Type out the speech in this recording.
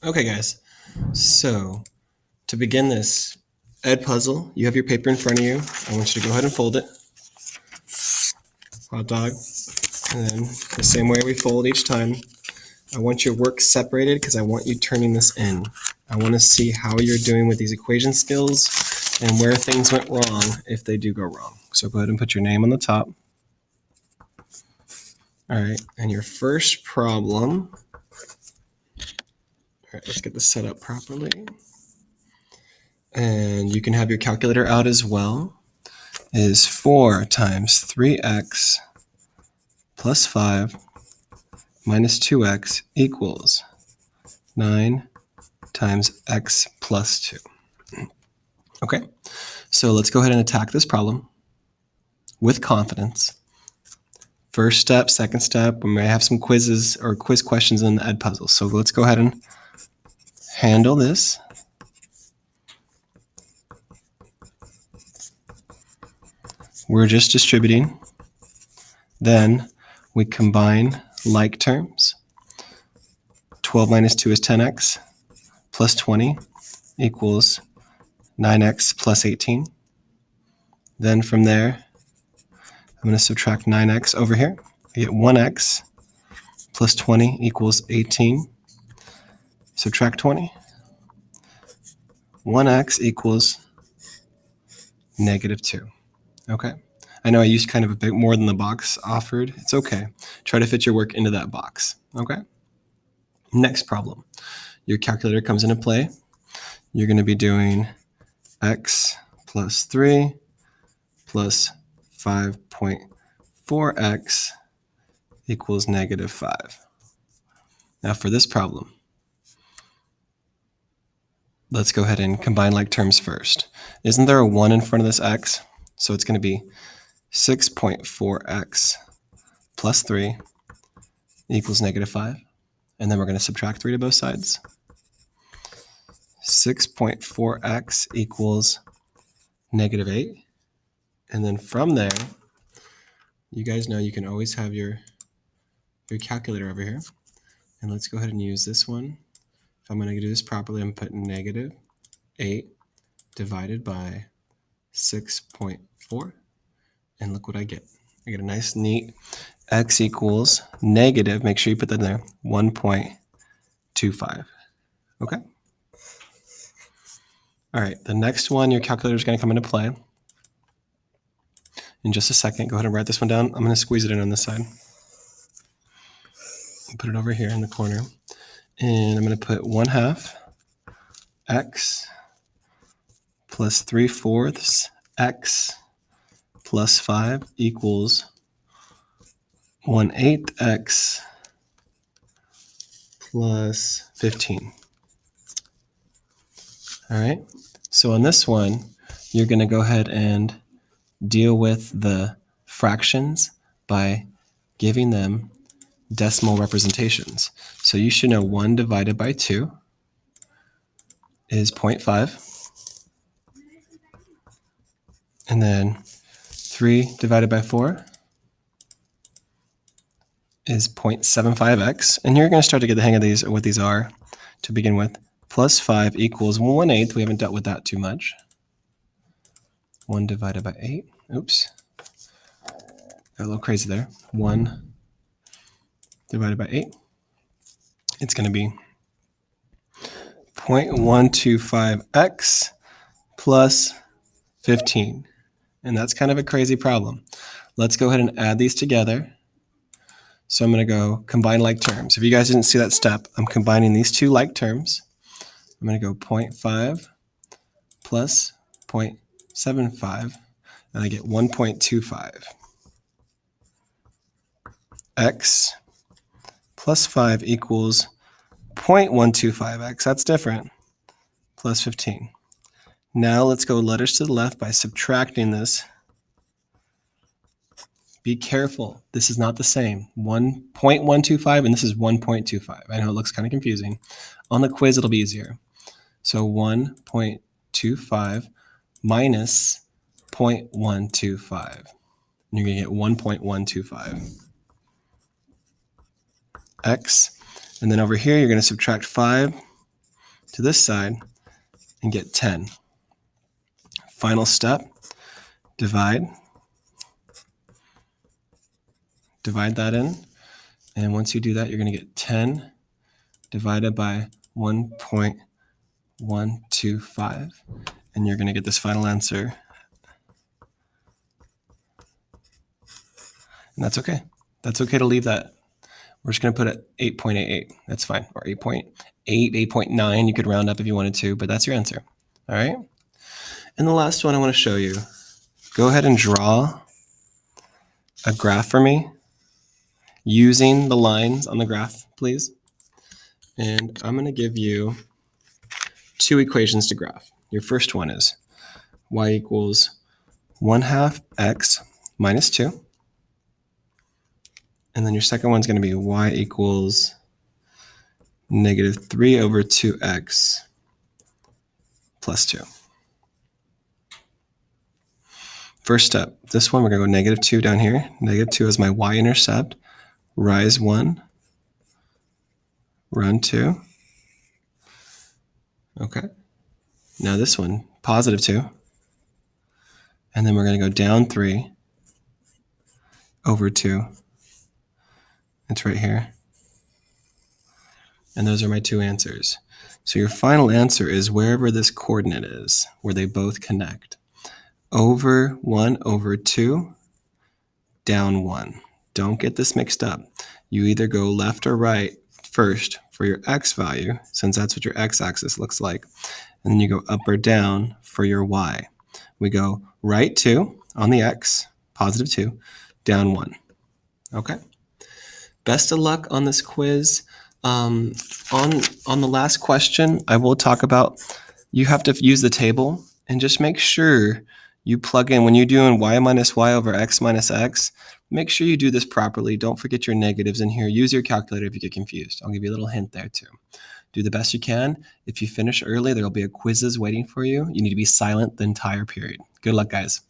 Okay, guys. So to begin this Edpuzzle, you have your paper in front of you. I want you to go ahead and fold it. Hot dog. And then the same way we fold each time, I want your work separated because I want you turning this in. I want to see how you're doing with these equation skills and where things went wrong if they do go wrong. So go ahead and put your name on the top. All right, and your first problem. All right, let's get this set up properly. And you can have your calculator out as well. Is 4 times 3x plus 5 minus 2x equals 9 times x plus 2. Okay, so let's go ahead and attack this problem with confidence. First step, second step, we may have some quizzes or quiz questions in the Edpuzzle. So let's go ahead and handle this. We're just distributing. Then we combine like terms. 12 minus 2 is 10x plus 20 equals 9x plus 18. Then from there, I'm going to subtract 9x over here. I get 1x plus 20 equals 18. Subtract 20. 1x equals negative 2. Okay. I know I used kind of a bit more than the box offered. It's okay. Try to fit your work into that box. Okay. Next problem. Your calculator comes into play. You're going to be doing x plus 3 plus 5.4x equals negative 5. Now for this problem, let's go ahead and combine like terms first. Isn't there a 1 in front of this x? So it's going to be 6.4x plus 3 equals negative 5. And then we're going to subtract 3 to both sides. 6.4x equals negative 8. And then from there, you guys know you can always have your calculator over here. And let's go ahead and use this one. If I'm going to do this properly, I'm putting negative 8 divided by 6.4. And look what I get. I get a nice, neat x equals negative, make sure you put that in there, 1.25. Okay? All right, the next one, your calculator is going to come into play. In just a second, go ahead and write this one down. I'm going to squeeze it in on this side. Put it over here in the corner. And I'm going to put 1/2 x plus 3/4 x plus 5 equals 1/8 x plus 15. All right, so on this one, you're going to go ahead and deal with the fractions by giving them decimal representations. So you should know 1 divided by 2 is 0.5. And then 3 divided by 4 is 0.75x. And you're going to start to get the hang of these, or what these are to begin with. Plus 5 equals 1/8. We haven't dealt with that too much. 1 divided by 8. Oops. Got a little crazy there. 1 divided by 8. It's going to be 0.125x plus 15. And that's kind of a crazy problem. Let's go ahead and add these together. So I'm going to go combine like terms. If you guys didn't see that step, I'm combining these two like terms. I'm going to go 0.5 plus 0.75, and I get 1.25. X plus 5 equals 0.125x. That's different. Plus 15. Now let's go letters to the left by subtracting this. Be careful. This is not the same. 1.125 and this is 1.25. I know it looks kind of confusing. On the quiz, it'll be easier. So 1.25 minus 0.125. And you're going to get 1.125. X. And then over here, you're going to subtract 5 to this side and get 10. Final step, divide that in. And once you do that, you're going to get 10 divided by 1.125. And you're going to get this final answer. And that's okay. That's okay to leave that. We're just going to put it 8.88. That's fine. Or 8.8, 8.9. You could round up if you wanted to, but that's your answer. All right? And the last one I want to show you. Go ahead and draw a graph for me using the lines on the graph, please. And I'm going to give you 2 equations to graph. Your first one is y equals 1/2 x minus 2. And then your second one's going to be y equals -3/2x plus 2. First step, this one we're going to go -2 down here. -2 is my y-intercept. Rise 1, run 2. Okay. Now this one, +2. And then we're going to go down 3/2. It's right here. And those are my 2 answers. So your final answer is wherever this coordinate is, where they both connect. Over 1/2, down 1. Don't get this mixed up. You either go left or right first for your x value, since that's what your x-axis looks like, and then you go up or down for your y. We go right 2 on the x, +2, down 1. Okay? Best of luck on this quiz. On the last question, I will talk about you have to use the table and just make sure you plug in when you're doing y minus y over x minus x. Make sure you do this properly. Don't forget your negatives in here. Use your calculator if you get confused. I'll give you a little hint there too. Do the best you can. If you finish early, there will be a quizzes waiting for you. You need to be silent the entire period. Good luck, guys.